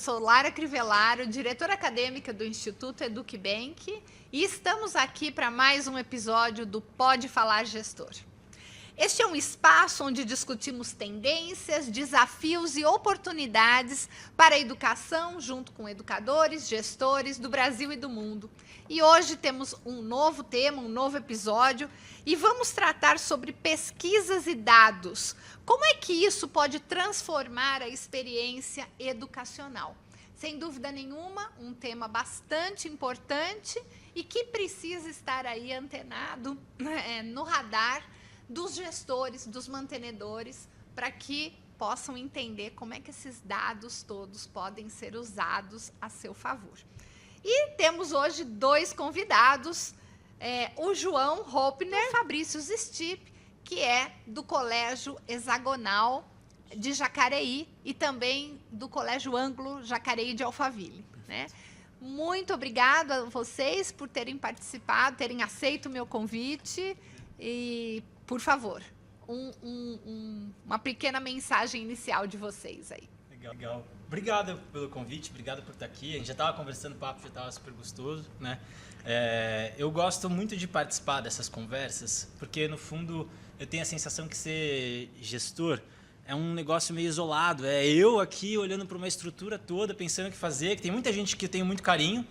sou Lara Crivellaro, diretora acadêmica do Instituto EducBank, e estamos aqui para mais um episódio do Pode Falar Gestor. Este é um espaço onde discutimos tendências, desafios e oportunidades para a educação, junto com educadores, gestores do Brasil e do mundo. E hoje temos um novo tema, um novo episódio, e vamos tratar sobre pesquisas e dados. Como é que isso pode transformar a experiência educacional? Sem dúvida nenhuma, um tema bastante importante e que precisa estar aí antenado, no radar dos gestores, dos mantenedores, para que possam entender como é que esses dados todos podem ser usados a seu favor. E temos hoje dois convidados, o João Hopner e Fabrício Stip, que é do Colégio Hexagonal de Jacareí e também do Colégio Ângulo Jacareí de Alphaville, né? Muito obrigada a vocês por terem participado, terem aceito o meu convite e, por favor, uma pequena mensagem inicial de vocês aí. Legal. Obrigado pelo convite, obrigado por estar aqui. A gente já estava conversando, o papo já estava super gostoso, né? Eu gosto muito de participar dessas conversas, porque, no fundo, eu tenho a sensação que ser gestor é um negócio meio isolado. É eu aqui olhando para uma estrutura toda, pensando o que fazer, que tem muita gente que eu tenho muito carinho,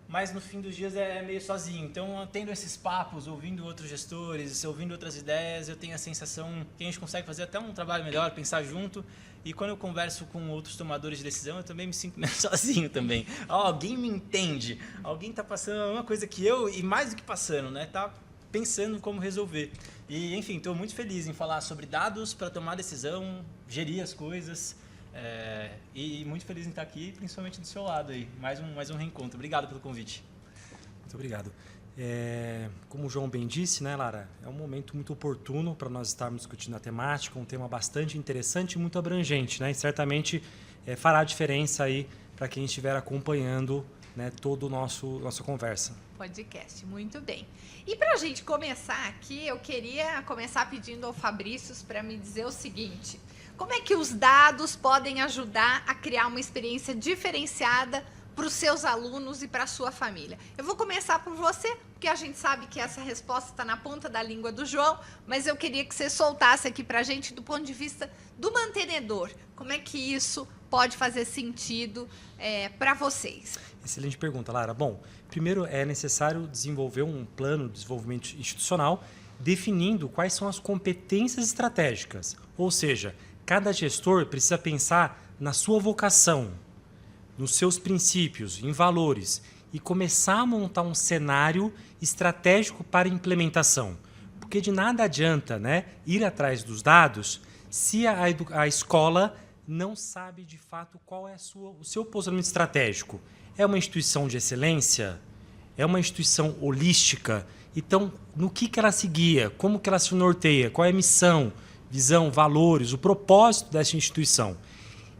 mas no fim dos dias é meio sozinho. Então, tendo esses papos, ouvindo outros gestores, ouvindo outras ideias, eu tenho a sensação que a gente consegue fazer até um trabalho melhor, pensar junto. E quando eu converso com outros tomadores de decisão, eu também me sinto meio sozinho também. Alguém me entende, alguém está passando a mesma coisa que eu, e mais do que passando, né? Tá pensando como resolver. E, enfim, estou muito feliz em falar sobre dados para tomar decisão, gerir as coisas. E muito feliz em estar aqui, principalmente do seu lado aí. Mais um reencontro. Obrigado pelo convite. Muito obrigado. Como o João bem disse, né, Lara, é um momento muito oportuno para nós estarmos discutindo a temática, um tema bastante interessante e muito abrangente, né? E certamente fará diferença aí para quem estiver acompanhando, né, toda a nossa conversa. Podcast, muito bem. E para a gente começar aqui, eu queria começar pedindo ao Fabrício para me dizer o seguinte: como é que os dados podem ajudar a criar uma experiência diferenciada para os seus alunos e para a sua família? Eu vou começar por você, porque a gente sabe que essa resposta está na ponta da língua do João, mas eu queria que você soltasse aqui para a gente do ponto de vista do mantenedor. Como é que isso pode fazer sentido para vocês? Excelente pergunta, Lara. Bom, primeiro é necessário desenvolver um plano de desenvolvimento institucional definindo quais são as competências estratégicas. Ou seja, cada gestor precisa pensar na sua vocação, nos seus princípios, em valores, e começar a montar um cenário estratégico para implementação. Porque de nada adianta, né, ir atrás dos dados se a escola não sabe de fato qual é o seu posicionamento estratégico. É uma instituição de excelência? É uma instituição holística? Então, no que ela se guia? Como que ela se norteia? Qual é a missão, visão, valores, o propósito dessa instituição?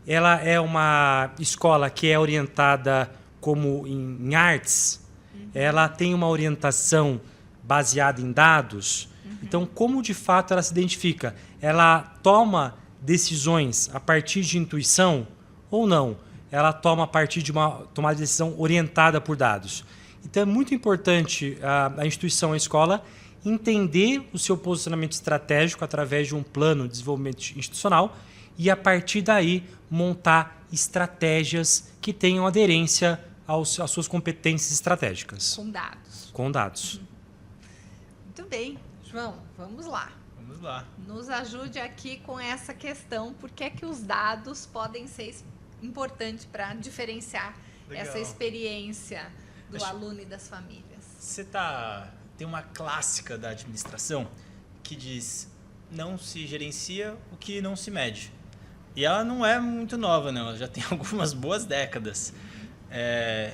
Ela é uma escola que é orientada como em artes? Ela tem uma orientação baseada em dados? Então, como de fato ela se identifica? Ela toma decisões a partir de intuição ou não? Ela toma a partir de uma tomada de decisão orientada por dados. Então, é muito importante a instituição, a escola, entender o seu posicionamento estratégico através de um plano de desenvolvimento institucional e, a partir daí, montar estratégias que tenham aderência às suas competências estratégicas. Com dados. Com dados. Muito bem. João, vamos lá. Vamos lá. Nos ajude aqui com essa questão. Por que é que os dados podem ser importantes para diferenciar essa experiência do aluno e das famílias? Tem uma clássica da administração que diz: não se gerencia o que não se mede. E ela não é muito nova, não. Ela já tem algumas boas décadas.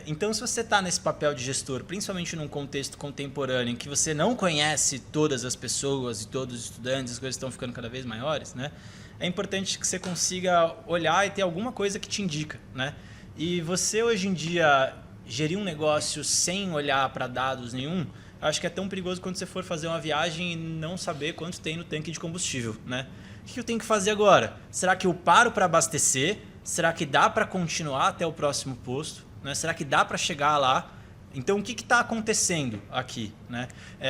Então, se você está nesse papel de gestor, principalmente num contexto contemporâneo, em que você não conhece todas as pessoas e todos os estudantes, as coisas estão ficando cada vez maiores, né? É importante que você consiga olhar e ter alguma coisa que te indica, né? E você, hoje em dia, gerir um negócio sem olhar para dados nenhum, acho que é tão perigoso quando você for fazer uma viagem e não saber quanto tem no tanque de combustível, né? O que eu tenho que fazer agora? Será que eu paro para abastecer? Será que dá para continuar até o próximo posto? Né? Será que dá para chegar lá? Então, o que está acontecendo aqui? Né?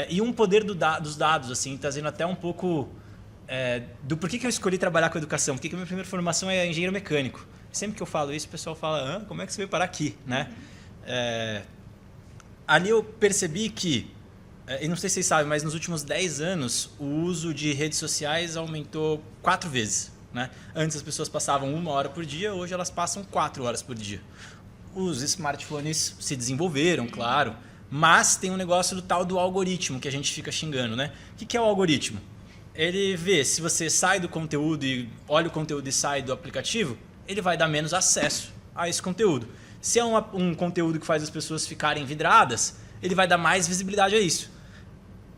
E um poder dos dados, assim, trazendo até um pouco do porquê que eu escolhi trabalhar com educação. Porque a minha primeira formação é engenheiro mecânico. Sempre que eu falo isso, o pessoal fala, como é que você veio parar aqui? Né? Ali eu percebi que, e não sei se vocês sabem, mas nos últimos 10 anos, o uso de redes sociais aumentou 4 vezes. Né? Antes as pessoas passavam 1 hora por dia, hoje elas passam 4 horas por dia. Os smartphones se desenvolveram, claro, mas tem um negócio do tal do algoritmo que a gente fica xingando. Né? O que é o algoritmo? Ele vê se você sai do conteúdo e olha o conteúdo e sai do aplicativo, ele vai dar menos acesso a esse conteúdo. Se é um conteúdo que faz as pessoas ficarem vidradas, ele vai dar mais visibilidade a isso.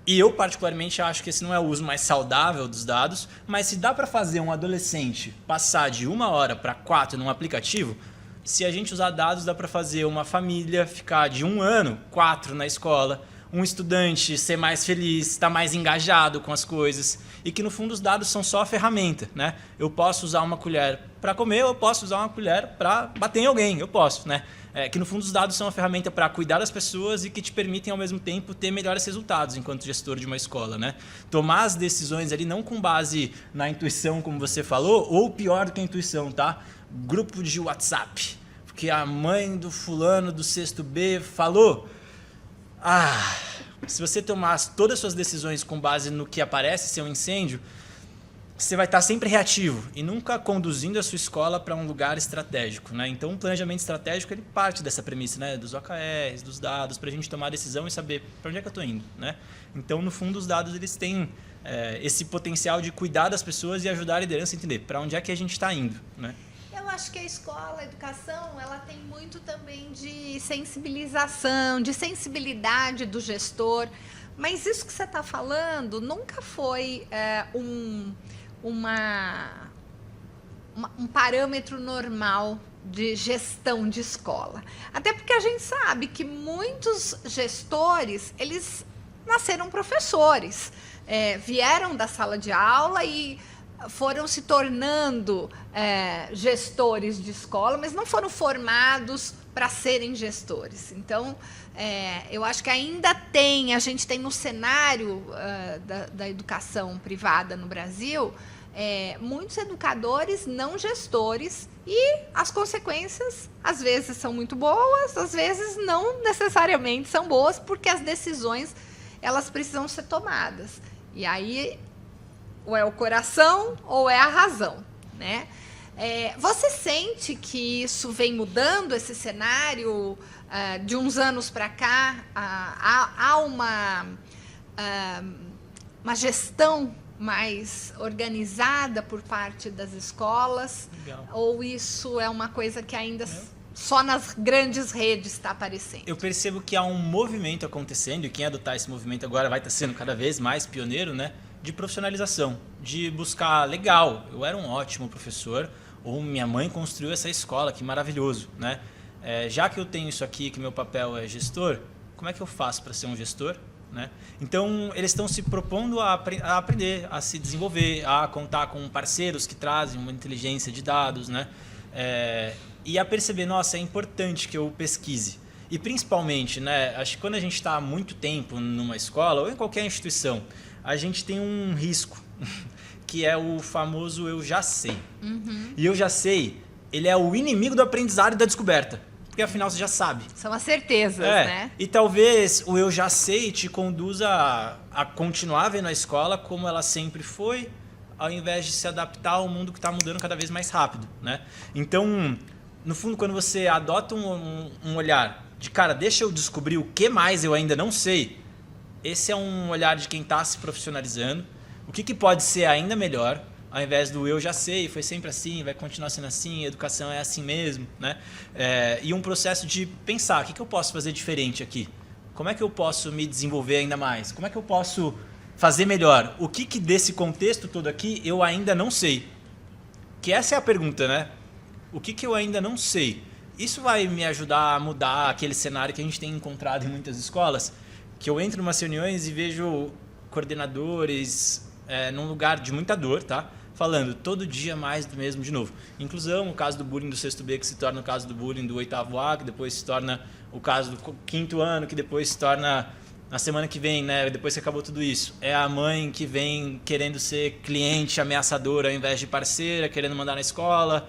E eu, particularmente, acho que esse não é o uso mais saudável dos dados, mas se dá para fazer um adolescente passar de 1 hora para 4 num aplicativo, se a gente usar dados, dá para fazer uma família ficar de 1 ano, 4 na escola, um estudante ser mais feliz, estar mais engajado com as coisas, e que no fundo os dados são só a ferramenta. Né? Eu posso usar uma colher para comer, eu posso usar uma colher para bater em alguém, eu posso. Né? Que no fundo os dados são uma ferramenta para cuidar das pessoas e que te permitem ao mesmo tempo ter melhores resultados enquanto gestor de uma escola. Né? Tomar as decisões ali não com base na intuição, como você falou, ou pior do que a intuição, tá? Grupo de WhatsApp, porque a mãe do fulano do 6º B falou... se você tomar todas as suas decisões com base no que aparece ser um incêndio, você vai estar sempre reativo e nunca conduzindo a sua escola para um lugar estratégico. Né? Então, o planejamento estratégico ele parte dessa premissa, né? Dos OKRs, dos dados, para a gente tomar a decisão e saber para onde é que eu estou indo. Né? Então, no fundo, os dados eles têm esse potencial de cuidar das pessoas e ajudar a liderança a entender para onde é que a gente está indo. Né? Eu acho que a escola, a educação, ela tem muito também de sensibilização, de sensibilidade do gestor. Mas isso que você está falando nunca foi um parâmetro normal de gestão de escola. Até porque a gente sabe que muitos gestores, eles nasceram professores, vieram da sala de aula e foram se tornando gestores de escola, mas não foram formados para serem gestores. Então, eu acho que ainda a gente tem no cenário da educação privada no Brasil, muitos educadores não gestores e as consequências, às vezes, são muito boas, às vezes não necessariamente são boas, porque as decisões elas precisam ser tomadas. E aí... ou é o coração ou é a razão, né? Você sente que isso vem mudando, esse cenário de uns anos para cá? Há uma gestão mais organizada por parte das escolas? Legal. Ou isso é uma coisa que ainda só nas grandes redes está aparecendo? Eu percebo que há um movimento acontecendo, e quem adotar esse movimento agora vai estar sendo cada vez mais pioneiro, né? De profissionalização, de buscar, legal, eu era um ótimo professor, ou minha mãe construiu essa escola, que maravilhoso, né? Já que eu tenho isso aqui, que meu papel é gestor, como é que eu faço para ser um gestor? Né? Então, eles estão se propondo a aprender, a se desenvolver, a contar com parceiros que trazem uma inteligência de dados, né? E a perceber, nossa, é importante que eu pesquise. E principalmente, né, acho que quando a gente está há muito tempo numa escola ou em qualquer instituição, a gente tem um risco, que é o famoso eu já sei. Uhum. E eu já sei, ele é o inimigo do aprendizado e da descoberta. Porque afinal você já sabe. São as certezas, né? E talvez o eu já sei te conduza a continuar vendo a escola como ela sempre foi, ao invés de se adaptar ao mundo que está mudando cada vez mais rápido. Né? Então, no fundo, quando você adota um olhar de, cara, deixa eu descobrir o que mais eu ainda não sei, esse é um olhar de quem está se profissionalizando. O que pode ser ainda melhor, ao invés do eu já sei, foi sempre assim, vai continuar sendo assim, a educação é assim mesmo. Né? E um processo de pensar, o que eu posso fazer diferente aqui? Como é que eu posso me desenvolver ainda mais? Como é que eu posso fazer melhor? O que desse contexto todo aqui eu ainda não sei? Que essa é a pergunta, né? O que eu ainda não sei? Isso vai me ajudar a mudar aquele cenário que a gente tem encontrado em muitas escolas, que eu entro em umas reuniões e vejo coordenadores num lugar de muita dor, tá? falando todo dia mais do mesmo de novo. Inclusão, o caso do bullying do sexto B, que se torna o caso do bullying do oitavo A, que depois se torna o caso do quinto ano, que depois se torna na semana que vem, né, depois que acabou tudo isso. É a mãe que vem querendo ser cliente ameaçadora ao invés de parceira, querendo mandar na escola.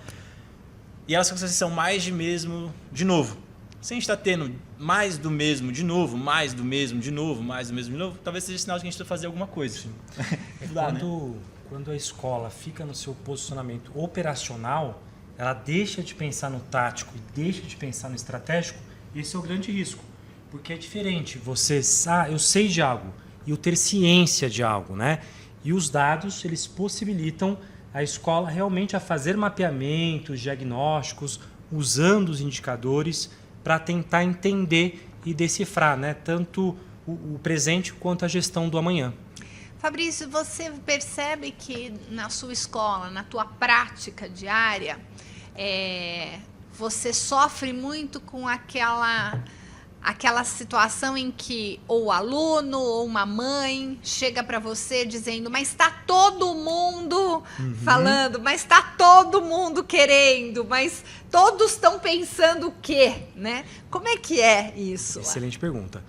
E elas são mais de mesmo de novo. Se a gente está tendo mais do mesmo de novo, mais do mesmo de novo, mais do mesmo de novo, talvez seja sinal de que a gente precisa fazer alguma coisa. Quando a escola fica no seu posicionamento operacional, ela deixa de pensar no tático e deixa de pensar no estratégico, esse é o grande risco. Porque é diferente eu sei de algo e eu ter ciência de algo, né? E os dados, eles possibilitam a escola realmente a fazer mapeamentos, diagnósticos, usando os indicadores para tentar entender e decifrar, né? Tanto o presente quanto a gestão do amanhã. Fabrício, você percebe que na sua escola, na tua prática diária, você sofre muito com aquela situação em que ou o aluno ou uma mãe chega para você dizendo, mas está todo mundo falando, mas está todo mundo querendo, mas todos estão pensando o quê, né? Como é que é isso? Excelente pergunta.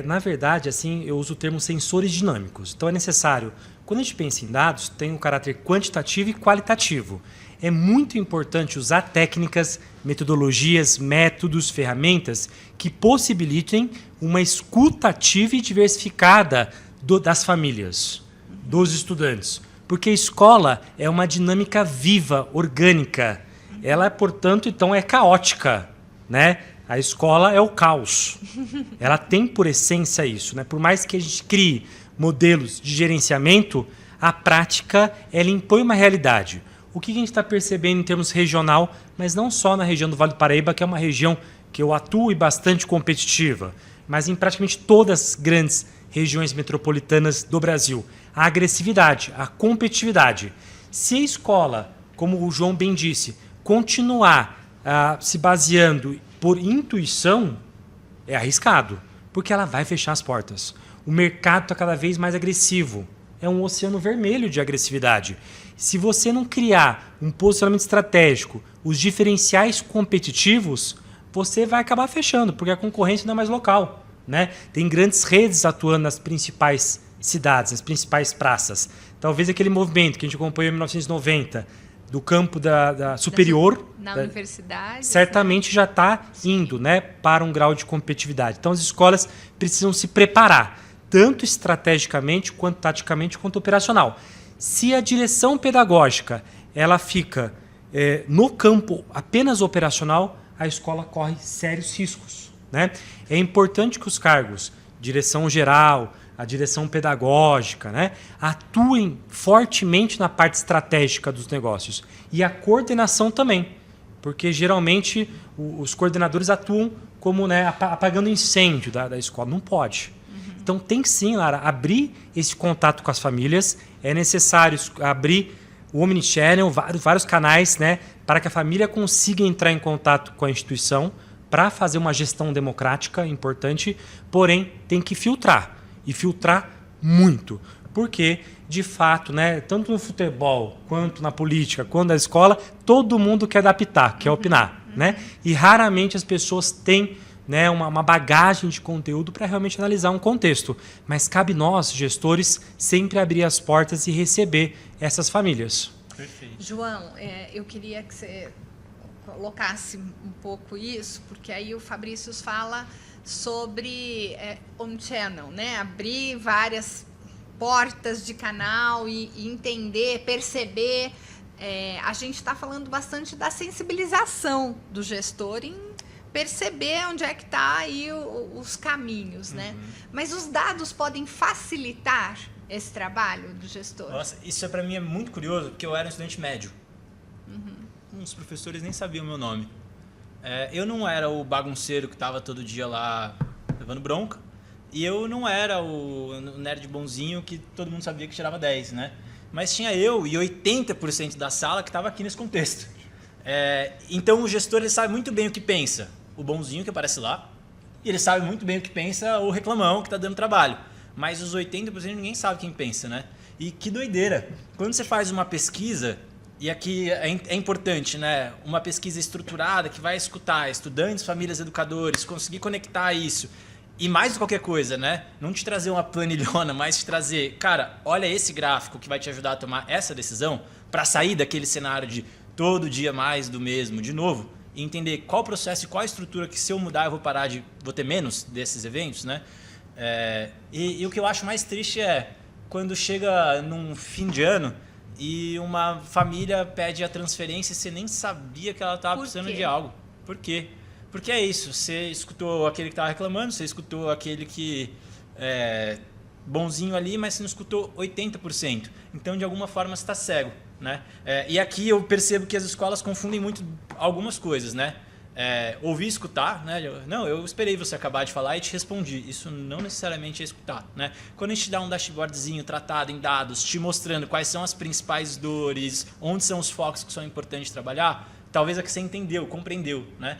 Na verdade, assim, eu uso o termo sensores dinâmicos. Então é necessário, quando a gente pensa em dados, tem um caráter quantitativo e qualitativo. É muito importante usar técnicas, metodologias, métodos, ferramentas que possibilitem uma escuta ativa e diversificada das famílias, dos estudantes. Porque a escola é uma dinâmica viva, orgânica. Ela, portanto, então é caótica, né? A escola é o caos. Ela tem por essência isso, né? Por mais que a gente crie modelos de gerenciamento, a prática ela impõe uma realidade. O que a gente está percebendo em termos regional, mas não só na região do Vale do Paraíba, que é uma região que eu atuo e bastante competitiva, mas em praticamente todas as grandes regiões metropolitanas do Brasil. A agressividade, a competitividade. Se a escola, como o João bem disse, continuar se baseando por intuição, é arriscado, porque ela vai fechar as portas. O mercado está cada vez mais agressivo. É um oceano vermelho de agressividade. Se você não criar um posicionamento estratégico, os diferenciais competitivos, você vai acabar fechando, porque a concorrência não é mais local, né? Tem grandes redes atuando nas principais cidades, nas principais praças. Talvez aquele movimento que a gente acompanhou em 1990, do campo da superior, na universidade, certamente já está indo, né, para um grau de competitividade. Então as escolas precisam se preparar, tanto estrategicamente, quanto taticamente, quanto operacional. Se a direção pedagógica ela fica no campo apenas operacional, a escola corre sérios riscos, né? É importante que os cargos, direção geral, a direção pedagógica, né, atuem fortemente na parte estratégica dos negócios. E a coordenação também, porque geralmente os coordenadores atuam como, né, apagando incêndio da escola. Não pode. Então tem que sim, Lara, abrir esse contato com as famílias. É necessário abrir o Omnichannel, vários canais, né, para que a família consiga entrar em contato com a instituição para fazer uma gestão democrática importante, porém tem que filtrar. E filtrar muito. Porque, de fato, né, tanto no futebol, quanto na política, quanto na escola, todo mundo quer adaptar, quer opinar. Né? E raramente as pessoas têm, né, uma bagagem de conteúdo para realmente analisar um contexto. Mas cabe nós, gestores, sempre abrir as portas e receber essas famílias. Perfeito. João, eu queria que você colocasse um pouco isso, porque aí o Fabrício fala sobre omnichannel, né? Abrir várias portas de canal e entender, perceber. A gente está falando bastante da sensibilização do gestor em perceber onde é que está aí os caminhos, né? Mas os dados podem facilitar esse trabalho do gestor? Nossa, isso para mim é muito curioso, porque eu era um estudante médio. Os professores nem sabiam o meu nome. Eu não era o bagunceiro que estava todo dia lá levando bronca. E eu não era o nerd bonzinho que todo mundo sabia que tirava 10, né? Mas tinha eu e 80% da sala que estava aqui nesse contexto. Então o gestor ele sabe muito bem o que pensa o bonzinho que aparece lá. E ele sabe muito bem o que pensa o reclamão que está dando trabalho. mas os 80% ninguém sabe quem pensa, né? E que doideira. Quando você faz uma pesquisa, e aqui é importante, né? Uma pesquisa estruturada que vai escutar estudantes, famílias, educadores, conseguir conectar isso. E mais do que qualquer coisa, né? Não te trazer uma planilhona, mas te trazer, cara, olha esse gráfico que vai te ajudar a tomar essa decisão para sair daquele cenário de todo dia mais do mesmo, de novo, e entender qual o processo e qual a estrutura que se eu mudar eu vou ter menos desses eventos, né? E o que eu acho mais triste é quando chega num fim de ano e uma família pede a transferência e você nem sabia que ela estava precisando de algo. Por quê? Porque é isso, você escutou aquele que estava reclamando, você escutou aquele que é bonzinho ali, mas você não escutou 80%. Então, de alguma forma, você está cego, né? E aqui eu percebo que as escolas confundem muito algumas coisas, né? Ouvir e escutar, né? Eu esperei você acabar de falar e te respondi. Isso não necessariamente é escutar, né? Quando a gente dá um dashboardzinho tratado em dados, te mostrando quais são as principais dores, onde são os focos que são importantes trabalhar, talvez é que você entendeu, compreendeu, né?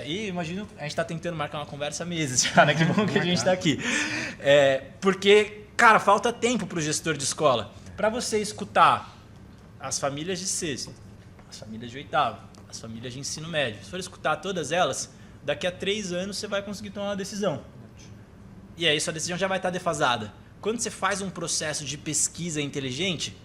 E imagino, a gente está tentando marcar uma conversa há meses já, né? Que bom que a gente está aqui. Porque, cara, falta tempo para o gestor de escola. Para você escutar as famílias de sexto, as famílias de oitavo, as famílias de ensino médio. Se for escutar todas elas, daqui a 3 anos você vai conseguir tomar uma decisão. E aí sua decisão já vai estar defasada. Quando você faz um processo de pesquisa inteligente,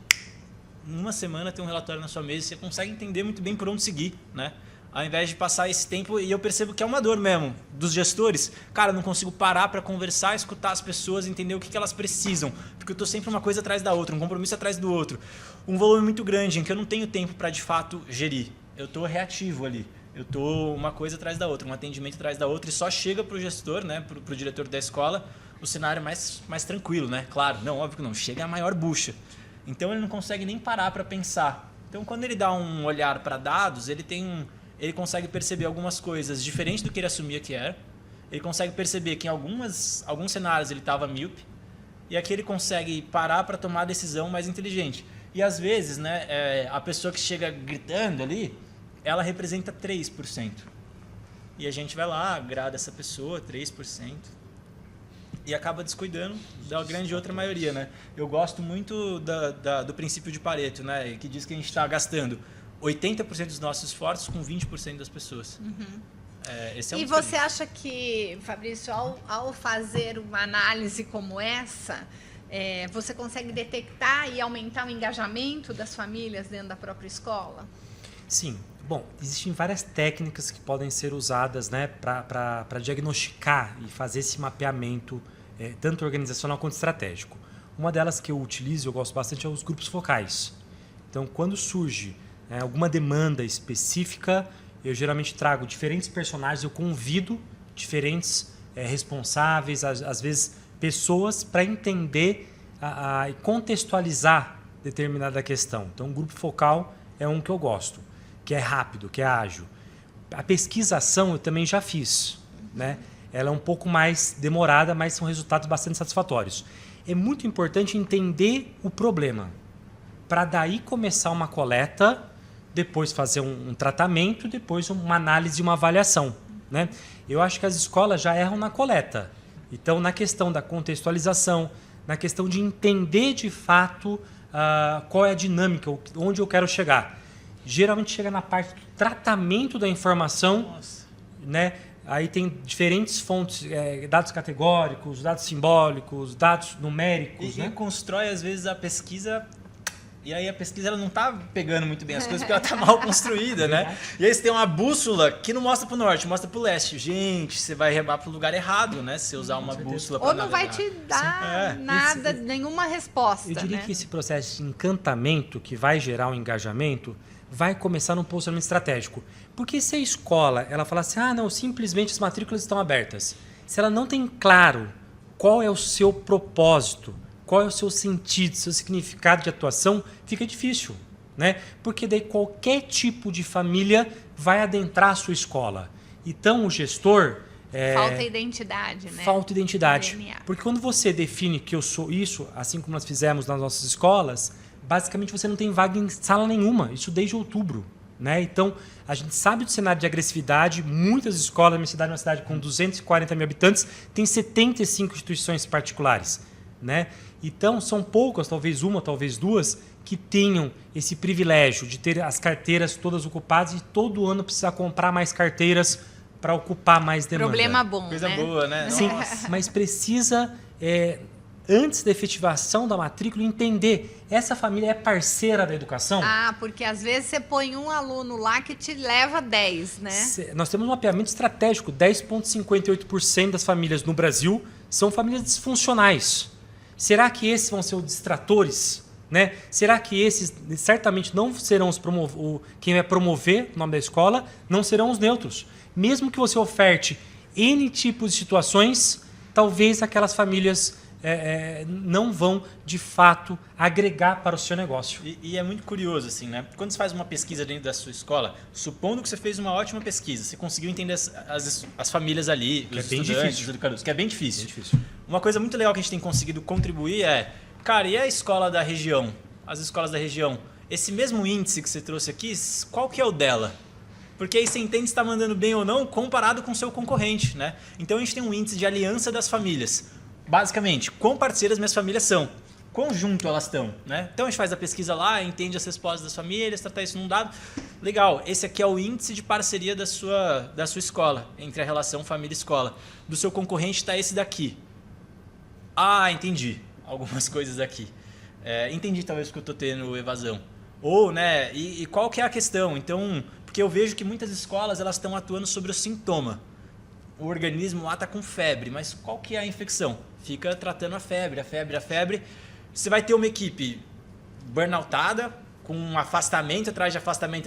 em uma semana tem um relatório na sua mesa e você consegue entender muito bem por onde seguir, né? Ao invés de passar esse tempo, e eu percebo que é uma dor mesmo dos gestores, cara, eu não consigo parar para conversar, escutar as pessoas, entender o que elas precisam, porque eu estou sempre uma coisa atrás da outra, um compromisso atrás do outro, um volume muito grande em que eu não tenho tempo para de fato gerir. Eu estou reativo ali, eu estou uma coisa atrás da outra, um atendimento atrás da outra, e só chega para o gestor, né, para o diretor da escola, o cenário mais tranquilo, né? Claro, não, óbvio que não, chega a maior bucha. Então ele não consegue nem parar para pensar. Então quando ele dá um olhar para dados, ele consegue perceber algumas coisas diferentes do que ele assumia que era. Ele consegue perceber que em alguns cenários ele estava míope. E aqui ele consegue parar para tomar a decisão mais inteligente. E às vezes, né, a pessoa que chega gritando ali, ela representa 3%. E a gente vai lá, agrada essa pessoa, 3%. E acaba descuidando da grande outra maioria, né? Eu gosto muito do princípio de Pareto, né, que diz que a gente está gastando 80% dos nossos esforços com 20% das pessoas. Uhum. Esse é um E você acha que, Fabrício, ao fazer uma análise como essa, você consegue detectar e aumentar o engajamento das famílias dentro da própria escola? Sim. Bom, existem várias técnicas que podem ser usadas, né, para diagnosticar e fazer esse mapeamento, tanto organizacional quanto estratégico. Uma delas que eu utilizo, eu gosto bastante, é os grupos focais. Então, quando surge alguma demanda específica, eu geralmente trago diferentes personagens, eu convido diferentes responsáveis, às vezes pessoas, para entender e contextualizar determinada questão. Então, o grupo focal é um que eu gosto, que é rápido, que é ágil. A pesquisação eu também já fiz, né? Ela é um pouco mais demorada, mas são resultados bastante satisfatórios. É muito importante entender o problema, para daí começar uma coleta, depois fazer um tratamento, depois uma análise e uma avaliação, né? Eu acho que as escolas já erram na coleta. Então, na questão da contextualização, na questão de entender de fato qual é a dinâmica, onde eu quero chegar. Geralmente chega na parte do tratamento da informação, né? Aí tem diferentes fontes, dados categóricos, dados simbólicos, dados numéricos. E né? constrói, às vezes, a pesquisa. E aí a pesquisa ela não está pegando muito bem as coisas porque ela está mal construída, né? E aí você tem uma bússola que não mostra para o norte, mostra para o leste. Gente, você vai rebar para o lugar errado, né? Se você usar uma bússola para Ou não vai te dar nada, nenhuma resposta. Eu diria né? que esse processo de encantamento que vai gerar um engajamento vai começar num posicionamento estratégico. Porque se a escola ela fala assim, não, simplesmente as matrículas estão abertas. Se ela não tem claro qual é o seu propósito, qual é o seu sentido, seu significado de atuação, fica difícil, né? Porque daí qualquer tipo de família vai adentrar a sua escola. Então o gestor... falta identidade, né? Falta identidade. DNA. Porque quando você define que eu sou isso, assim como nós fizemos nas nossas escolas, basicamente você não tem vaga em sala nenhuma, isso desde outubro. Né? Então, a gente sabe do cenário de agressividade, muitas escolas, minha cidade é uma cidade com 240 mil habitantes, tem 75 instituições particulares. né? Então, são poucas, talvez uma, talvez duas, que tenham esse privilégio de ter as carteiras todas ocupadas e todo ano precisar comprar mais carteiras para ocupar mais demanda. Problema bom, Coisa né? boa, né? Sim, Nossa. mas precisa, antes da efetivação da matrícula, entender essa família é parceira da educação? Ah, porque às vezes você põe um aluno lá que te leva 10, né? Nós temos um mapeamento estratégico. 10,58% das famílias no Brasil são famílias disfuncionais. Será que esses vão ser os distratores? Né? Será que esses certamente não serão quem vai promover o nome da escola? Não serão os neutros. Mesmo que você oferte N tipos de situações, talvez aquelas famílias não vão, de fato, agregar para o seu negócio. E é muito curioso, assim, né? Quando você faz uma pesquisa dentro da sua escola, supondo que você fez uma ótima pesquisa, você conseguiu entender as famílias ali, os estudantes, os educadores, que é bem difícil. Uma coisa muito legal que a gente tem conseguido contribuir cara, e a escola da região? As escolas da região? Esse mesmo índice que você trouxe aqui, qual que é o dela? Porque aí você entende se está mandando bem ou não comparado com o seu concorrente, né? Então a gente tem um índice de aliança das famílias. Basicamente, quão parceiras minhas famílias são, quão junto elas estão, né? Então a gente faz a pesquisa lá, entende as respostas das famílias, tratar isso num dado. Legal, esse aqui é o índice de parceria da sua escola, entre a relação família-escola. Do seu concorrente está esse daqui. Ah, entendi algumas coisas aqui. Entendi talvez porque eu estou tendo evasão. Ou, né, e qual que é a questão? Então, porque eu vejo que muitas escolas elas estão atuando sobre o sintoma. O organismo lá está com febre, mas qual que é a infecção? Fica tratando a febre. Você vai ter uma equipe burnoutada, com um afastamento atrás de afastamento,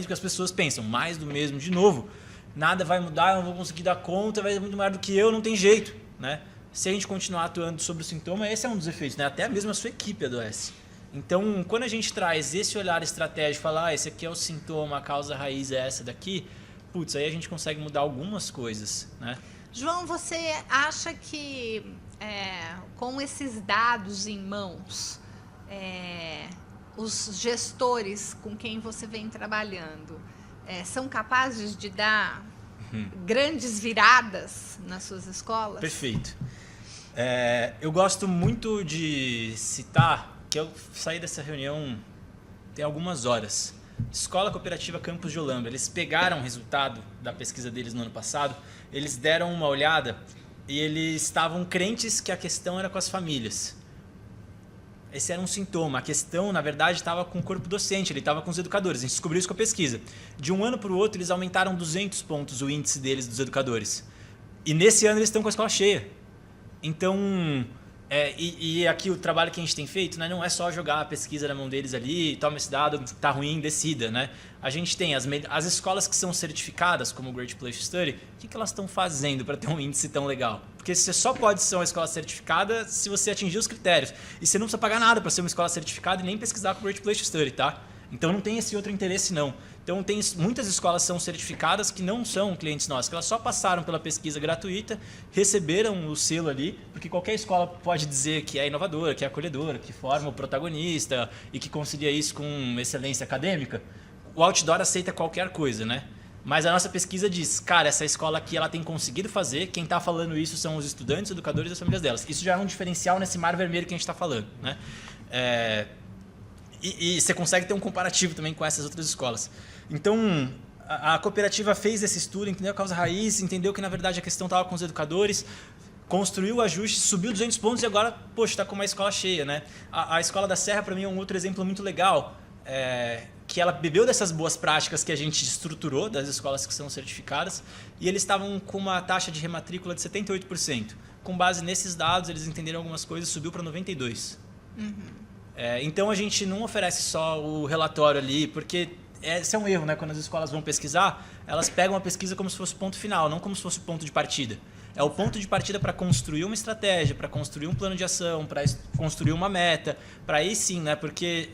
porque as pessoas pensam, mais do mesmo de novo. Nada vai mudar, eu não vou conseguir dar conta, vai ser muito maior do que eu, não tem jeito, né? Se a gente continuar atuando sobre o sintoma, esse é um dos efeitos, né? Até mesmo a sua equipe adoece. Então, quando a gente traz esse olhar estratégico, falar, esse aqui é o sintoma, a causa raiz é essa daqui, putz, aí a gente consegue mudar algumas coisas, né? João, você acha que com esses dados em mãos, os gestores com quem você vem trabalhando são capazes de dar grandes viradas nas suas escolas? Perfeito. Eu gosto muito de citar que eu saí dessa reunião tem algumas horas. Escola Cooperativa Campos de Olambra, eles pegaram o resultado da pesquisa deles no ano passado, eles deram uma olhada e eles estavam crentes que a questão era com as famílias. Esse era um sintoma. A questão, na verdade, estava com o corpo docente, ele estava com os educadores. A gente descobriu isso com a pesquisa. De um ano para o outro, eles aumentaram 200 pontos o índice deles, dos educadores. E nesse ano eles estão com a escola cheia. Então, e aqui o trabalho que a gente tem feito, né, não é só jogar a pesquisa na mão deles ali, toma esse dado, tá ruim, decida, né? A gente tem as escolas que são certificadas como o Great Place to Study, o que elas estão fazendo para ter um índice tão legal? Porque você só pode ser uma escola certificada se você atingir os critérios. E você não precisa pagar nada para ser uma escola certificada e nem pesquisar com o Great Place to Study, tá? Então não tem esse outro interesse não. Então tem muitas escolas são certificadas que não são clientes nossos, que elas só passaram pela pesquisa gratuita, receberam o selo ali, porque qualquer escola pode dizer que é inovadora, que é acolhedora, que forma o protagonista e que concilia isso com excelência acadêmica. O outdoor aceita qualquer coisa, né? Mas a nossa pesquisa diz, cara, essa escola aqui ela tem conseguido fazer, quem está falando isso são os estudantes, educadores e as famílias delas. Isso já é um diferencial nesse mar vermelho que a gente está falando, né? E você consegue ter um comparativo também com essas outras escolas. Então, a cooperativa fez esse estudo, entendeu a causa raiz, entendeu que, na verdade, a questão estava com os educadores, construiu o ajuste, subiu 200 pontos e agora, poxa, está com uma escola cheia, né? A Escola da Serra, para mim, é um outro exemplo muito legal, que ela bebeu dessas boas práticas que a gente estruturou, das escolas que são certificadas, e eles estavam com uma taxa de rematrícula de 78%. Com base nesses dados, eles entenderam algumas coisas, subiu para 92%. Então, a gente não oferece só o relatório ali, porque esse é um erro, né? Quando as escolas vão pesquisar, elas pegam a pesquisa como se fosse o ponto final, não como se fosse o ponto de partida. É o ponto de partida para construir uma estratégia, para construir um plano de ação, para construir uma meta, para aí sim, né? Porque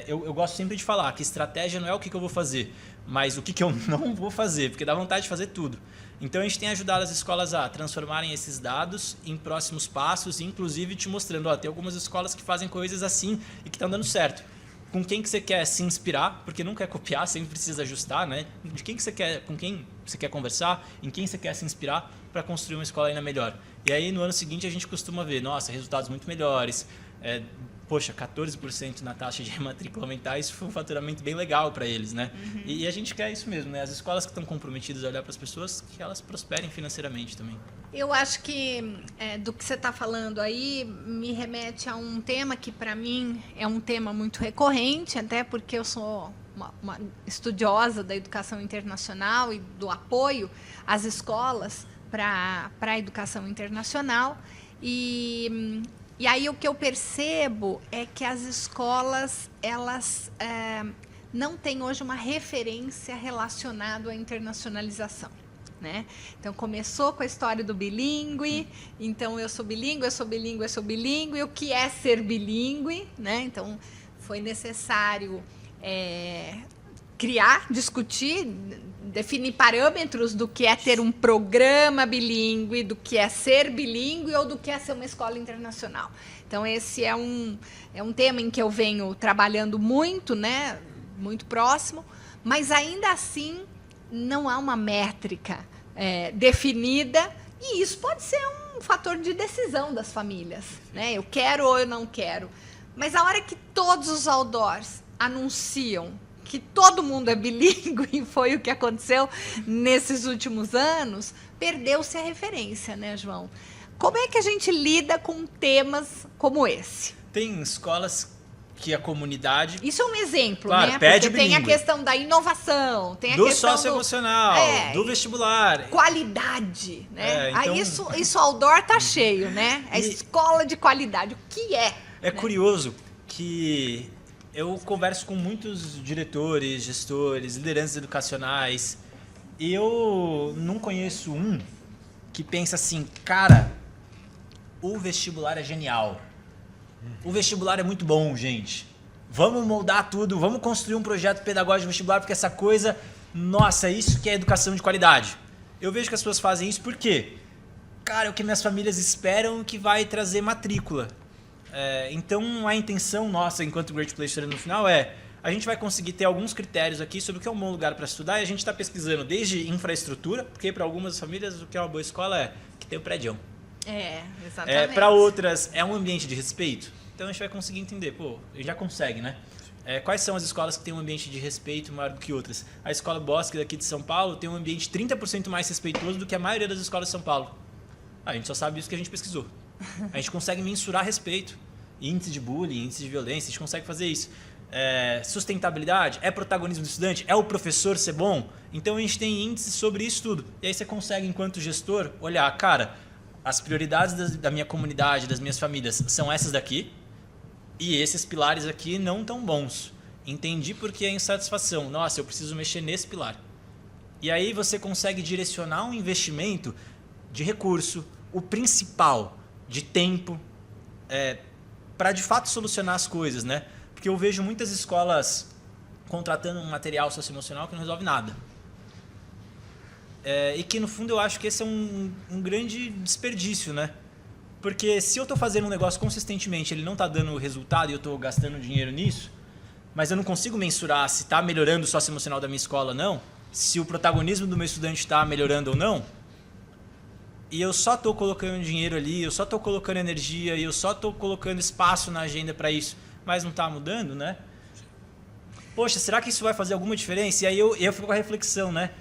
eu gosto sempre de falar que estratégia não é o que eu vou fazer, mas o que eu não vou fazer, porque dá vontade de fazer tudo. Então, a gente tem ajudado as escolas a transformarem esses dados em próximos passos, inclusive te mostrando, tem algumas escolas que fazem coisas assim e que estão dando certo. com quem que você quer se inspirar, porque nunca é copiar, sempre precisa ajustar, né? De quem que você quer, com quem você quer conversar, em quem você quer se inspirar para construir uma escola ainda melhor. E aí, no ano seguinte, a gente costuma ver, nossa, resultados muito melhores, poxa, 14% na taxa de matrícula aumentar, isso foi um faturamento bem legal para eles, né? E a gente quer isso mesmo, né? As escolas que estão comprometidas a olhar para as pessoas, que elas prosperem financeiramente também. Eu acho que do que você está falando aí me remete a um tema que, para mim, é um tema muito recorrente, até porque eu sou uma estudiosa da educação internacional e do apoio às escolas para a educação internacional. E aí o que eu percebo é que as escolas, elas não têm hoje uma referência relacionada à internacionalização. Né? Então, começou com a história do bilíngue, então eu sou bilíngue, eu sou bilíngue, eu sou bilíngue, o que é ser bilíngue? Né? Então, foi necessário criar, discutir, definir parâmetros do que é ter um programa bilíngue, do que é ser bilíngue ou do que é ser uma escola internacional. Então, esse é um tema em que eu venho trabalhando muito, né? Muito próximo, mas ainda assim não há uma métrica definida, e isso pode ser um fator de decisão das famílias, né? Eu quero ou eu não quero. Mas a hora que todos os outdoors anunciam que todo mundo é bilíngue, e foi o que aconteceu nesses últimos anos, perdeu-se a referência, né, João? Como é que a gente lida com temas como esse? Tem escolas que a comunidade... Isso é um exemplo, claro, né? pede Porque tem a bilíngue. questão da inovação, tem a do questão socioemocional, do vestibular. Qualidade, né? Então... Isso outdoor tá cheio, né? A escola de qualidade, o que é? É curioso que eu converso com muitos diretores, gestores, lideranças educacionais, e eu não conheço um que pensa assim, cara, o vestibular é genial. O vestibular é muito bom, gente. Vamos moldar tudo, vamos construir um projeto pedagógico de vestibular, porque essa coisa, nossa, isso que é educação de qualidade. Eu vejo que as pessoas fazem isso porque, cara, é o que minhas famílias esperam que vai trazer matrícula. Então, a intenção nossa, enquanto Great Place no final, a gente vai conseguir ter alguns critérios aqui sobre o que é um bom lugar para estudar, e a gente está pesquisando desde infraestrutura, porque para algumas famílias o que é uma boa escola é que tem o prédio. Exatamente. Para outras, é um ambiente de respeito. Então, a gente vai conseguir entender, a gente já consegue, né? Quais são as escolas que têm um ambiente de respeito maior do que outras? A Escola Bosque daqui de São Paulo tem um ambiente 30% mais respeitoso do que a maioria das escolas de São Paulo. A gente só sabe isso que a gente pesquisou. A gente consegue mensurar respeito, índice de bullying, índice de violência, a gente consegue fazer isso. Sustentabilidade, protagonismo do estudante, o professor ser bom. Então a gente tem índices sobre isso tudo. E aí você consegue, enquanto gestor, olhar, cara, as prioridades da minha comunidade, das minhas famílias, são essas daqui, e esses pilares aqui não tão bons. Entendi porque é insatisfação. Nossa, eu preciso mexer nesse pilar. E aí você consegue direcionar um investimento de recurso, o principal, de tempo, para de fato solucionar as coisas, né? Porque eu vejo muitas escolas contratando um material socioemocional que não resolve nada. E que no fundo eu acho que esse é um grande desperdício, né? Porque se eu estou fazendo um negócio consistentemente, ele não está dando resultado e eu estou gastando dinheiro nisso, mas eu não consigo mensurar se está melhorando o socioemocional da minha escola ou não, se o protagonismo do meu estudante está melhorando ou não, e eu só estou colocando dinheiro ali, eu só estou colocando energia, e eu só estou colocando espaço na agenda para isso, mas não está mudando, né? Poxa, será que isso vai fazer alguma diferença? E aí eu fico com a reflexão, né?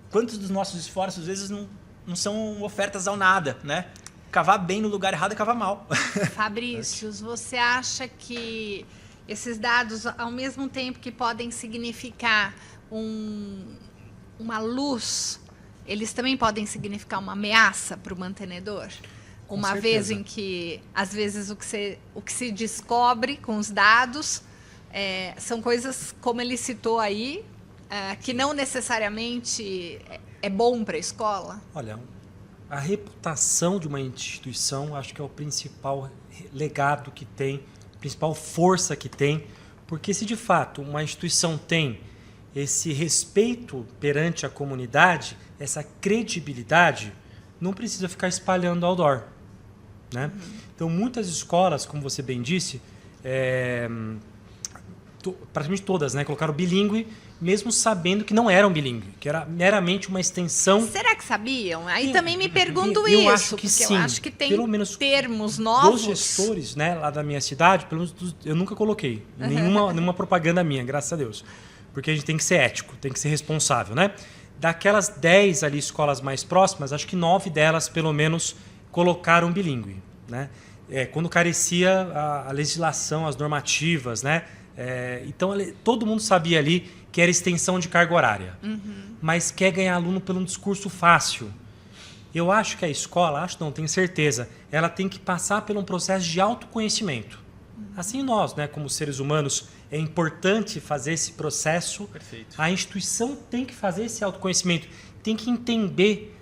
Quantos dos nossos esforços, às vezes, não são ofertas ao nada, né? Cavar bem no lugar errado é cavar mal. Fabrício, você acha que esses dados, ao mesmo tempo que podem significar uma luz, eles também podem significar uma ameaça para o mantenedor? Uma vez em que, às vezes, o que se descobre com os dados são coisas, como ele citou aí, que não necessariamente é bom para a escola? Olha, a reputação de uma instituição acho que é o principal legado que tem, a principal força que tem, porque se de fato uma instituição tem esse respeito perante a comunidade, essa credibilidade, não precisa ficar espalhando outdoor, né? Então, muitas escolas, como você bem disse, praticamente todas, né, colocaram bilíngue, mesmo sabendo que não eram bilíngue, que era meramente uma extensão. Será que sabiam? Aí também me pergunto eu isso, acho que porque sim. eu acho que tem Pelo menos termos dos novos. gestores, né, lá da minha cidade, pelo menos eu nunca coloquei nenhuma propaganda minha, graças a Deus. Porque a gente tem que ser ético, tem que ser responsável, né? Daquelas 10 ali escolas mais próximas, acho que 9 delas, pelo menos, colocaram bilíngue, né? Quando carecia a legislação, as normativas, né? Então, todo mundo sabia ali que era extensão de carga horária. Mas quer ganhar aluno pelo discurso fácil. Eu acho que a escola, tenho certeza, ela tem que passar por um processo de autoconhecimento. Assim nós, né, como seres humanos, é importante fazer esse processo. Perfeito. A instituição tem que fazer esse autoconhecimento, tem que entender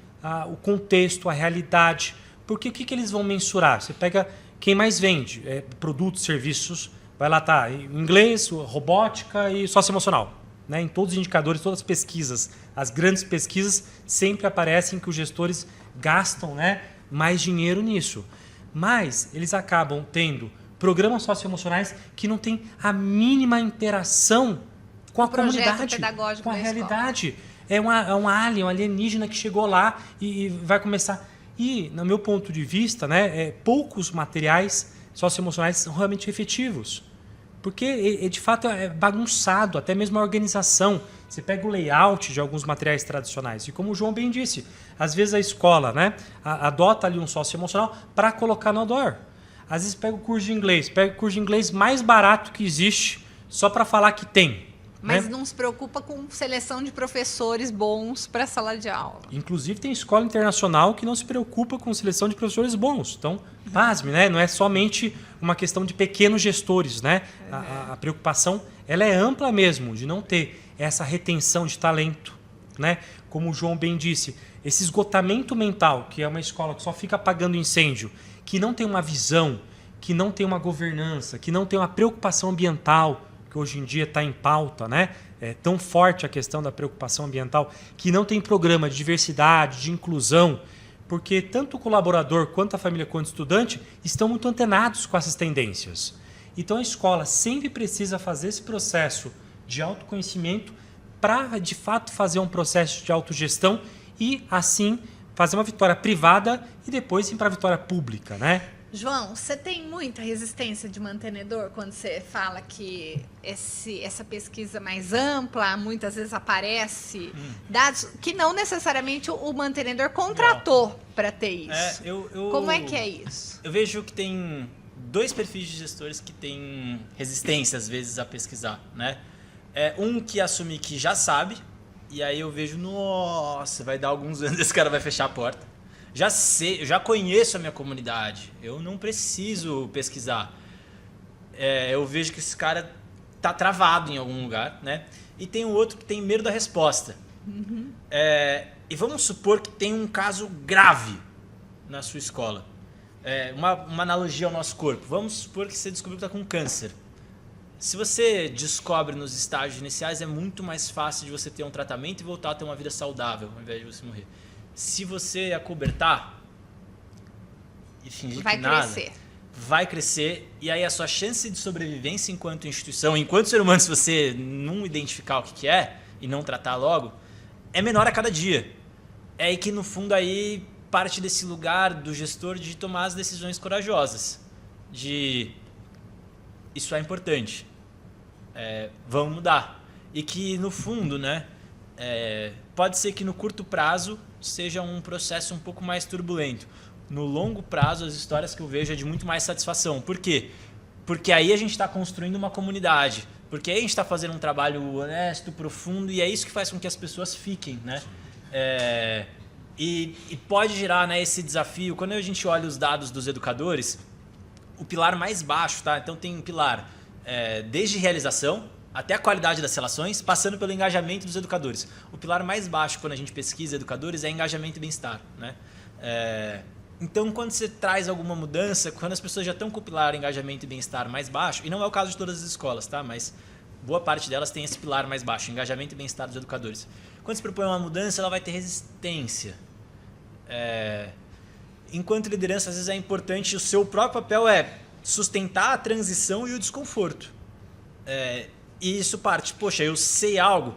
o contexto, a realidade. Porque o que eles vão mensurar? Você pega quem mais vende produtos, serviços, vai lá, tá, inglês, robótica e socioemocional. Né? Em todos os indicadores, todas as pesquisas, as grandes pesquisas, sempre aparecem que os gestores gastam, né, mais dinheiro nisso. Mas eles acabam tendo programas socioemocionais que não têm a mínima interação com a comunidade, com a realidade. É um alien, um alienígena que chegou lá e vai começar. E, no meu ponto de vista, né, poucos materiais socioemocionais são realmente efetivos. Porque, de fato, é bagunçado, até mesmo a organização. Você pega o layout de alguns materiais tradicionais. E como o João bem disse, às vezes a escola, né, adota ali um socioemocional para colocar no outdoor. Às vezes pega o curso de inglês mais barato que existe, só para falar que tem. Mas né? não se preocupa com seleção de professores bons para a sala de aula. Inclusive tem escola internacional que não se preocupa com seleção de professores bons. Então, pasme, né? Não é somente uma questão de pequenos gestores, né? A preocupação ela é ampla mesmo, de não ter essa retenção de talento, né? Como o João bem disse, esse esgotamento mental, que é uma escola que só fica apagando incêndio, que não tem uma visão, que não tem uma governança, que não tem uma preocupação ambiental, que hoje em dia está em pauta, né? É tão forte a questão da preocupação ambiental, que não tem programa de diversidade, de inclusão, porque tanto o colaborador, quanto a família, quanto o estudante, estão muito antenados com essas tendências. Então a escola sempre precisa fazer esse processo de autoconhecimento para, de fato, fazer um processo de autogestão e, assim, fazer uma vitória privada e depois ir para a vitória pública, né? João, você tem muita resistência de mantenedor quando você fala que essa pesquisa mais ampla, muitas vezes aparece dados que não necessariamente o mantenedor contratou para ter isso. Como é que é isso? Eu vejo que tem 2 perfis de gestores que têm resistência, às vezes, a pesquisar, né? Um que assume que já sabe, e aí eu vejo, nossa, vai dar alguns anos, esse cara vai fechar a porta. Já sei, eu já conheço a minha comunidade, eu não preciso pesquisar. Eu vejo que esse cara tá travado em algum lugar, né? E tem o outro que tem medo da resposta. E vamos supor que tem um caso grave na sua escola. Uma analogia ao nosso corpo. Vamos supor que você descobriu que está com câncer. Se você descobre nos estágios iniciais, é muito mais fácil de você ter um tratamento e voltar a ter uma vida saudável, ao invés de você morrer. Se você acobertar e fingir que nada, vai crescer. E aí a sua chance de sobrevivência enquanto instituição, enquanto ser humano, se você não identificar o que é e não tratar logo, é menor a cada dia. É aí que, no fundo, aí parte desse lugar do gestor de tomar as decisões corajosas. Isso é importante. Vamos mudar. E que, no fundo, né, pode ser que no curto prazo seja um processo um pouco mais turbulento. No longo prazo, as histórias que eu vejo é de muito mais satisfação. Por quê? Porque aí a gente está construindo uma comunidade. Porque aí a gente está fazendo um trabalho honesto, profundo, e é isso que faz com que as pessoas fiquem, né? E pode gerar, né, esse desafio. Quando a gente olha os dados dos educadores, o pilar mais baixo, tá? Então tem um pilar desde realização até a qualidade das relações, passando pelo engajamento dos educadores. O pilar mais baixo, quando a gente pesquisa educadores, é engajamento e bem-estar, né? Então, quando você traz alguma mudança, quando as pessoas já estão com o pilar engajamento e bem-estar mais baixo, e não é o caso de todas as escolas, tá? Mas boa parte delas tem esse pilar mais baixo, engajamento e bem-estar dos educadores. Quando se propõe uma mudança, ela vai ter resistência. Enquanto liderança, às vezes é importante, o seu próprio papel é sustentar a transição e o desconforto. E isso parte, poxa, eu sei algo,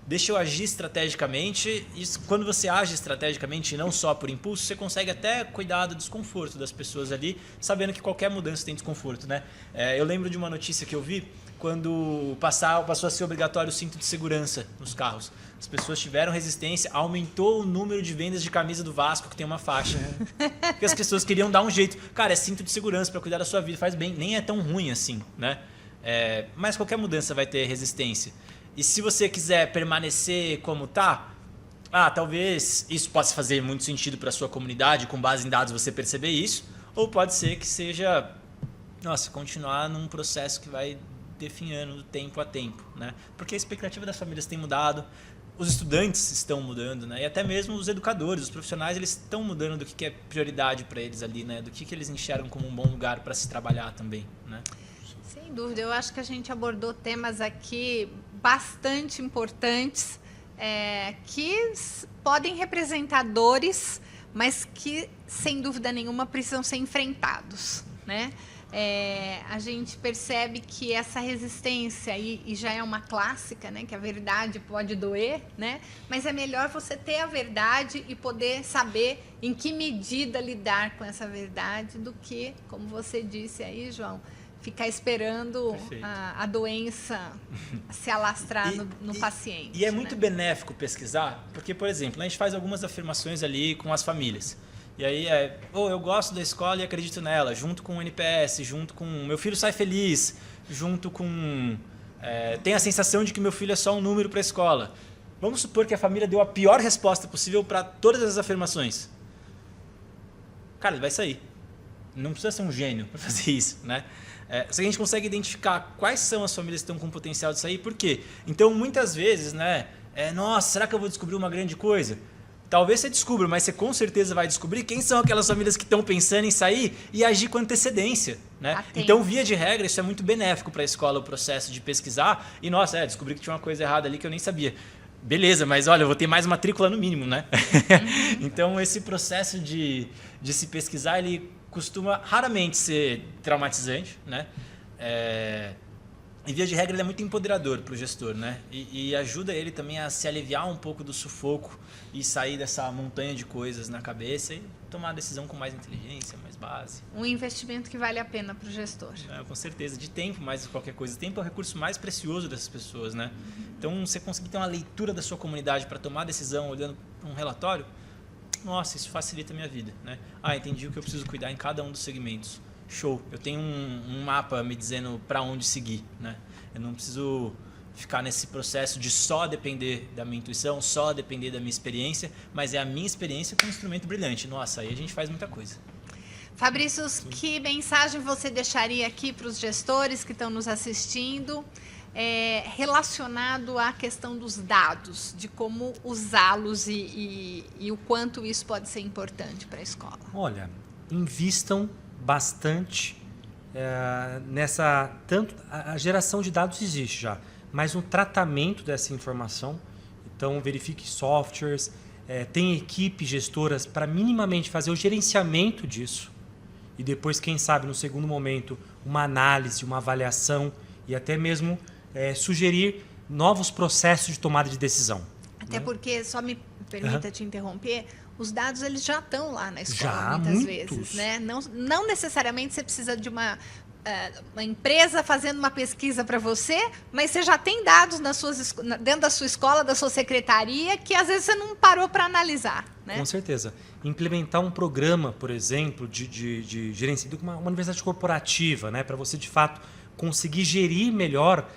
deixa eu agir estrategicamente. E quando você age estrategicamente e não só por impulso, você consegue até cuidar do desconforto das pessoas ali, sabendo que qualquer mudança tem desconforto, né? Eu lembro de uma notícia que eu vi quando passou a ser obrigatório o cinto de segurança nos carros. As pessoas tiveram resistência, aumentou o número de vendas de camisa do Vasco que tem uma faixa. Porque as pessoas queriam dar um jeito. Cara, é cinto de segurança para cuidar da sua vida, faz bem, nem é tão ruim assim, né? Mas qualquer mudança vai ter resistência. E se você quiser permanecer como tá, talvez isso possa fazer muito sentido para a sua comunidade, com base em dados você perceber isso, ou pode ser que seja, continuar num processo que vai definhando do tempo a tempo, né? Porque a expectativa das famílias tem mudado, os estudantes estão mudando, né? E até mesmo os educadores, os profissionais, eles estão mudando do que é prioridade para eles ali, né? Do que eles enxergam como um bom lugar para se trabalhar também, né? Sem dúvida, eu acho que a gente abordou temas aqui bastante importantes, que podem representar dores, mas que, sem dúvida nenhuma, precisam ser enfrentados, né? A gente percebe que essa resistência, e já é uma clássica, né, que a verdade pode doer, né, mas é melhor você ter a verdade e poder saber em que medida lidar com essa verdade do que, como você disse aí, João, ficar esperando a doença se alastrar no paciente. E é muito benéfico pesquisar, porque, por exemplo, a gente faz algumas afirmações ali com as famílias. E aí eu gosto da escola e acredito nela, junto com o NPS, junto com meu filho sai feliz, junto com... tenho a sensação de que meu filho é só um número para a escola. Vamos supor que a família deu a pior resposta possível para todas as afirmações. Cara, ele vai sair. Não precisa ser um gênio para fazer isso, né? Se a gente consegue identificar quais são as famílias que estão com potencial de sair, por quê? Então, muitas vezes, né? Nossa, será que eu vou descobrir uma grande coisa? Talvez você descubra, mas você com certeza vai descobrir quem são aquelas famílias que estão pensando em sair e agir com antecedência, né? Então, via de regra, isso é muito benéfico para a escola, o processo de pesquisar. E, nossa, descobri que tinha uma coisa errada ali que eu nem sabia. Beleza, mas olha, eu vou ter mais matrícula no mínimo, né? Então, esse processo de se pesquisar, ele costuma raramente ser traumatizante, né? E, via de regra, ele é muito empoderador para o gestor, né? E ajuda ele também a se aliviar um pouco do sufoco e sair dessa montanha de coisas na cabeça e tomar a decisão com mais inteligência, mais base. Um investimento que vale a pena para o gestor. Com certeza. De tempo, mais do que qualquer coisa. Tempo é o recurso mais precioso dessas pessoas, né? Então, você conseguir ter uma leitura da sua comunidade para tomar a decisão olhando para um relatório, nossa, isso facilita a minha vida, né? Entendi o que eu preciso cuidar em cada um dos segmentos. Show, eu tenho um mapa me dizendo para onde seguir, né? Eu não preciso ficar nesse processo de só depender da minha intuição, só depender da minha experiência, mas é a minha experiência com um instrumento brilhante. Nossa, aí a gente faz muita coisa. Fabrício, que mensagem você deixaria aqui para os gestores que estão nos assistindo, relacionado à questão dos dados, de como usá-los e o quanto isso pode ser importante para a escola? Olha, invistam bastante tanto a geração de dados existe já, mas no tratamento dessa informação. Então, verifique softwares, tem equipes gestoras para minimamente fazer o gerenciamento disso e depois, quem sabe, no segundo momento, uma análise, uma avaliação e até mesmo sugerir novos processos de tomada de decisão. Até porque, só me permita te interromper, os dados eles já estão lá na escola, muitas vezes, né? Não necessariamente você precisa de uma empresa fazendo uma pesquisa para você, mas você já tem dados dentro da sua escola, da sua secretaria, que às vezes você não parou para analisar, né? Com certeza. Implementar um programa, por exemplo, de gerenciamento de uma universidade corporativa, né, para você de fato conseguir gerir melhor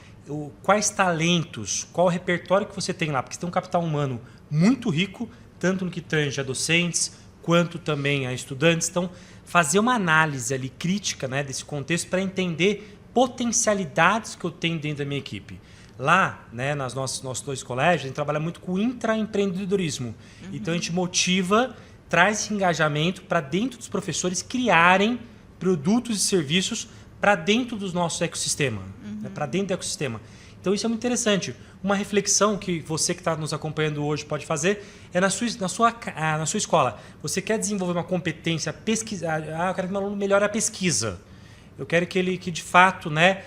quais talentos, qual o repertório que você tem lá, porque você tem um capital humano muito rico, tanto no que tange a docentes, quanto também a estudantes. Então, fazer uma análise ali crítica, né, desse contexto para entender potencialidades que eu tenho dentro da minha equipe. Lá, né, nos nossos dois colégios, a gente trabalha muito com intraempreendedorismo. Então, a gente motiva, traz esse engajamento para dentro dos professores criarem produtos e serviços para dentro do nosso ecossistema, né, para dentro do ecossistema. Então, isso é muito interessante. Uma reflexão que você que está nos acompanhando hoje pode fazer é na sua escola. Você quer desenvolver uma competência, pesquisar. Eu quero que meu aluno melhore a pesquisa. Eu quero que ele, de fato, né,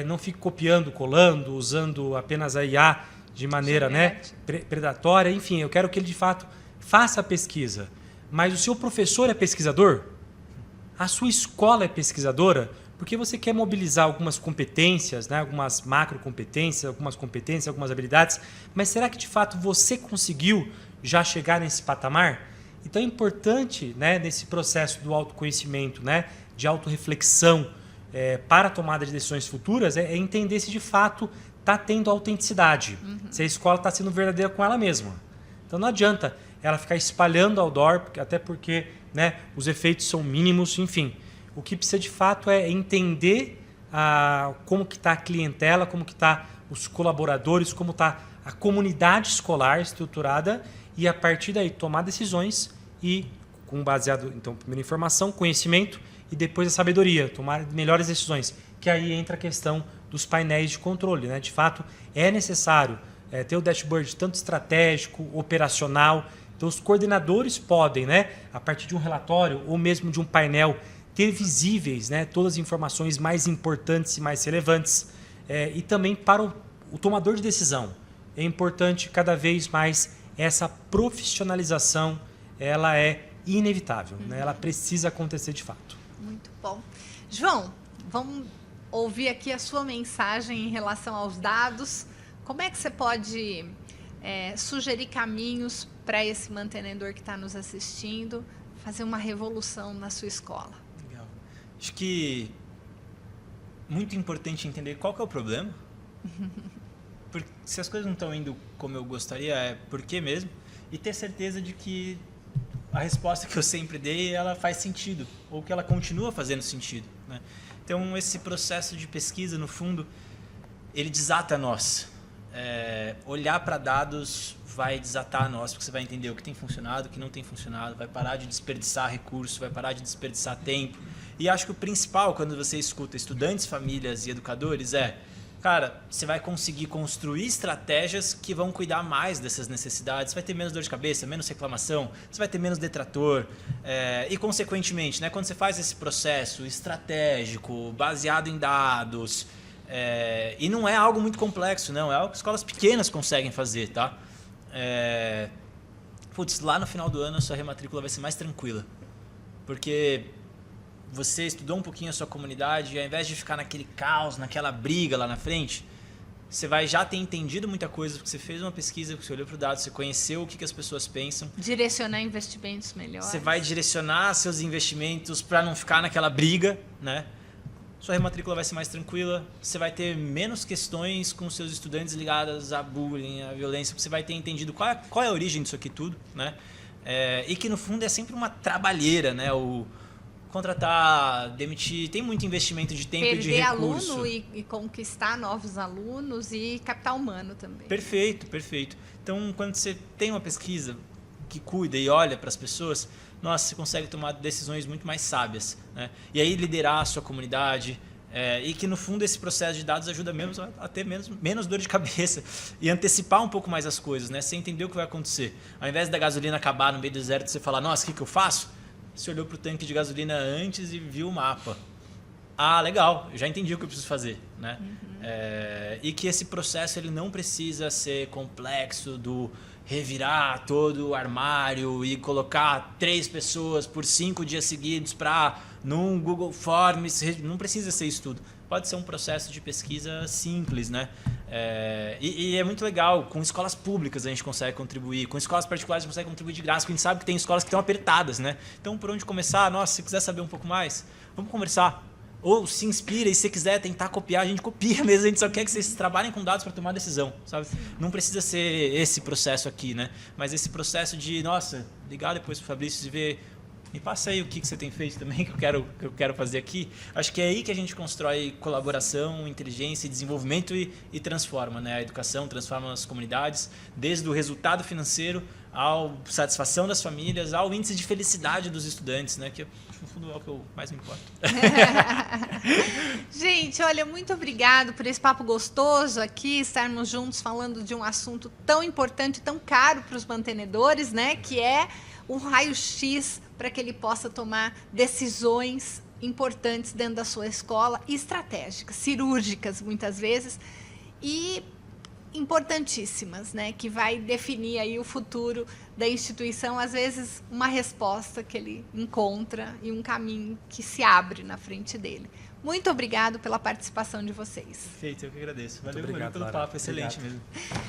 não fique copiando, colando, usando apenas a IA de maneira, né, predatória. Enfim, eu quero que ele, de fato, faça a pesquisa. Mas o seu professor é pesquisador? A sua escola é pesquisadora? Porque você quer mobilizar algumas competências, né, algumas macrocompetências, algumas competências, algumas habilidades, mas será que, de fato, você conseguiu já chegar nesse patamar? Então, é importante, né, nesse processo do autoconhecimento, né, de autorreflexão, para a tomada de decisões futuras, é entender se, de fato, está tendo autenticidade, se a escola está sendo verdadeira com ela mesma. Então, não adianta ela ficar espalhando outdoor, até porque, né, os efeitos são mínimos, enfim. O que precisa, de fato, é entender como que está a clientela, como que está os colaboradores, como está a comunidade escolar estruturada e, a partir daí, tomar decisões e, baseado, então, primeiro informação, conhecimento e depois a sabedoria, tomar melhores decisões. Que aí entra a questão dos painéis de controle, né? De fato, é necessário ter o dashboard tanto estratégico, operacional. Então, os coordenadores podem, né, a partir de um relatório ou mesmo de um painel, ter visíveis, né, todas as informações mais importantes e mais relevantes. E também para o tomador de decisão. É importante cada vez mais essa profissionalização, ela é inevitável, né? Ela precisa acontecer de fato. Muito bom. João, vamos ouvir aqui a sua mensagem em relação aos dados. Como é que você pode sugerir caminhos para esse mantenedor que está nos assistindo fazer uma revolução na sua escola? Legal. Acho que muito importante entender qual que é o problema. Porque se as coisas não estão indo como eu gostaria, é por quê mesmo? E ter certeza de que a resposta que eu sempre dei, ela faz sentido, ou que ela continua fazendo sentido, né? Então, esse processo de pesquisa, no fundo, ele desata nós. Olhar para dados vai desatar nós, porque você vai entender o que tem funcionado, o que não tem funcionado, vai parar de desperdiçar recursos, vai parar de desperdiçar tempo. E acho que o principal, quando você escuta estudantes, famílias e educadores, cara, você vai conseguir construir estratégias que vão cuidar mais dessas necessidades. Você vai ter menos dor de cabeça, menos reclamação, você vai ter menos detrator. E, consequentemente, né, quando você faz esse processo estratégico, baseado em dados, e não é algo muito complexo, não, é algo que escolas pequenas conseguem fazer, tá? Lá no final do ano a sua rematrícula vai ser mais tranquila. Porque você estudou um pouquinho a sua comunidade e, ao invés de ficar naquele caos, naquela briga lá na frente, você vai já ter entendido muita coisa, porque você fez uma pesquisa, você olhou para o dado, você conheceu o que as pessoas pensam. Direcionar investimentos melhores. Você vai direcionar seus investimentos para não ficar naquela briga, né? Sua rematrícula vai ser mais tranquila, você vai ter menos questões com seus estudantes ligadas a bullying, a violência, porque você vai ter entendido qual é a origem disso aqui tudo, né? E que, no fundo, é sempre uma trabalheira, né? Contratar, demitir, tem muito investimento de tempo e de recurso. Perder aluno e conquistar novos alunos e capital humano também. Perfeito, perfeito. Então, quando você tem uma pesquisa que cuida e olha para as pessoas, nossa, você consegue tomar decisões muito mais sábias, né? E aí liderar a sua comunidade, e que, no fundo, esse processo de dados ajuda mesmo a ter menos dor de cabeça e antecipar um pouco mais as coisas, né? Você entender o que vai acontecer. Ao invés da gasolina acabar no meio do deserto, você falar, nossa, o que eu faço? Você olhou para o tanque de gasolina antes e viu o mapa. Ah, legal, eu já entendi o que eu preciso fazer, né? E que esse processo ele não precisa ser complexo do revirar todo o armário e colocar 3 pessoas por 5 dias seguidos num Google Forms. Não precisa ser isso tudo. Pode ser um processo de pesquisa simples, né? E é muito legal. Com escolas públicas a gente consegue contribuir. Com escolas particulares a gente consegue contribuir de graça. Porque a gente sabe que tem escolas que estão apertadas, né? Então, por onde começar? Nossa, se quiser saber um pouco mais, vamos conversar. Ou se inspira e se quiser tentar copiar, a gente copia mesmo. A gente só quer que vocês trabalhem com dados para tomar decisão, sabe? Não precisa ser esse processo aqui, né? Mas esse processo de, nossa, ligar depois pro Fabrício e ver, me passa aí o que você tem feito também, que eu quero fazer aqui. Acho que é aí que a gente constrói colaboração, inteligência e desenvolvimento e transforma, né? A educação transforma as comunidades, desde o resultado financeiro à satisfação das famílias, ao índice de felicidade dos estudantes, né? Que, no fundo, é o que eu mais me importo. Gente, olha, muito obrigado por esse papo gostoso aqui, estarmos juntos falando de um assunto tão importante, tão caro para os mantenedores, né? Que é um raio-x para que ele possa tomar decisões importantes dentro da sua escola, estratégicas, cirúrgicas muitas vezes, e importantíssimas, né, que vai definir aí o futuro da instituição, às vezes uma resposta que ele encontra e um caminho que se abre na frente dele. Muito obrigado pela participação de vocês. Perfeito, eu que agradeço. Valeu, obrigado, pelo Lara. papo, excelente Obrigado.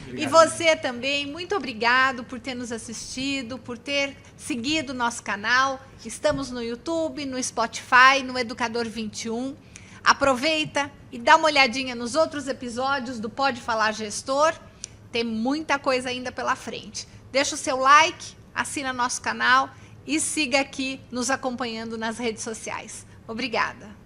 mesmo. E você também, muito obrigado por ter nos assistido, por ter seguido o nosso canal. Estamos no YouTube, no Spotify, no Educador 21. Aproveita e dá uma olhadinha nos outros episódios do Pode Falar Gestor. Tem muita coisa ainda pela frente. Deixa o seu like, assina nosso canal e siga aqui nos acompanhando nas redes sociais. Obrigada.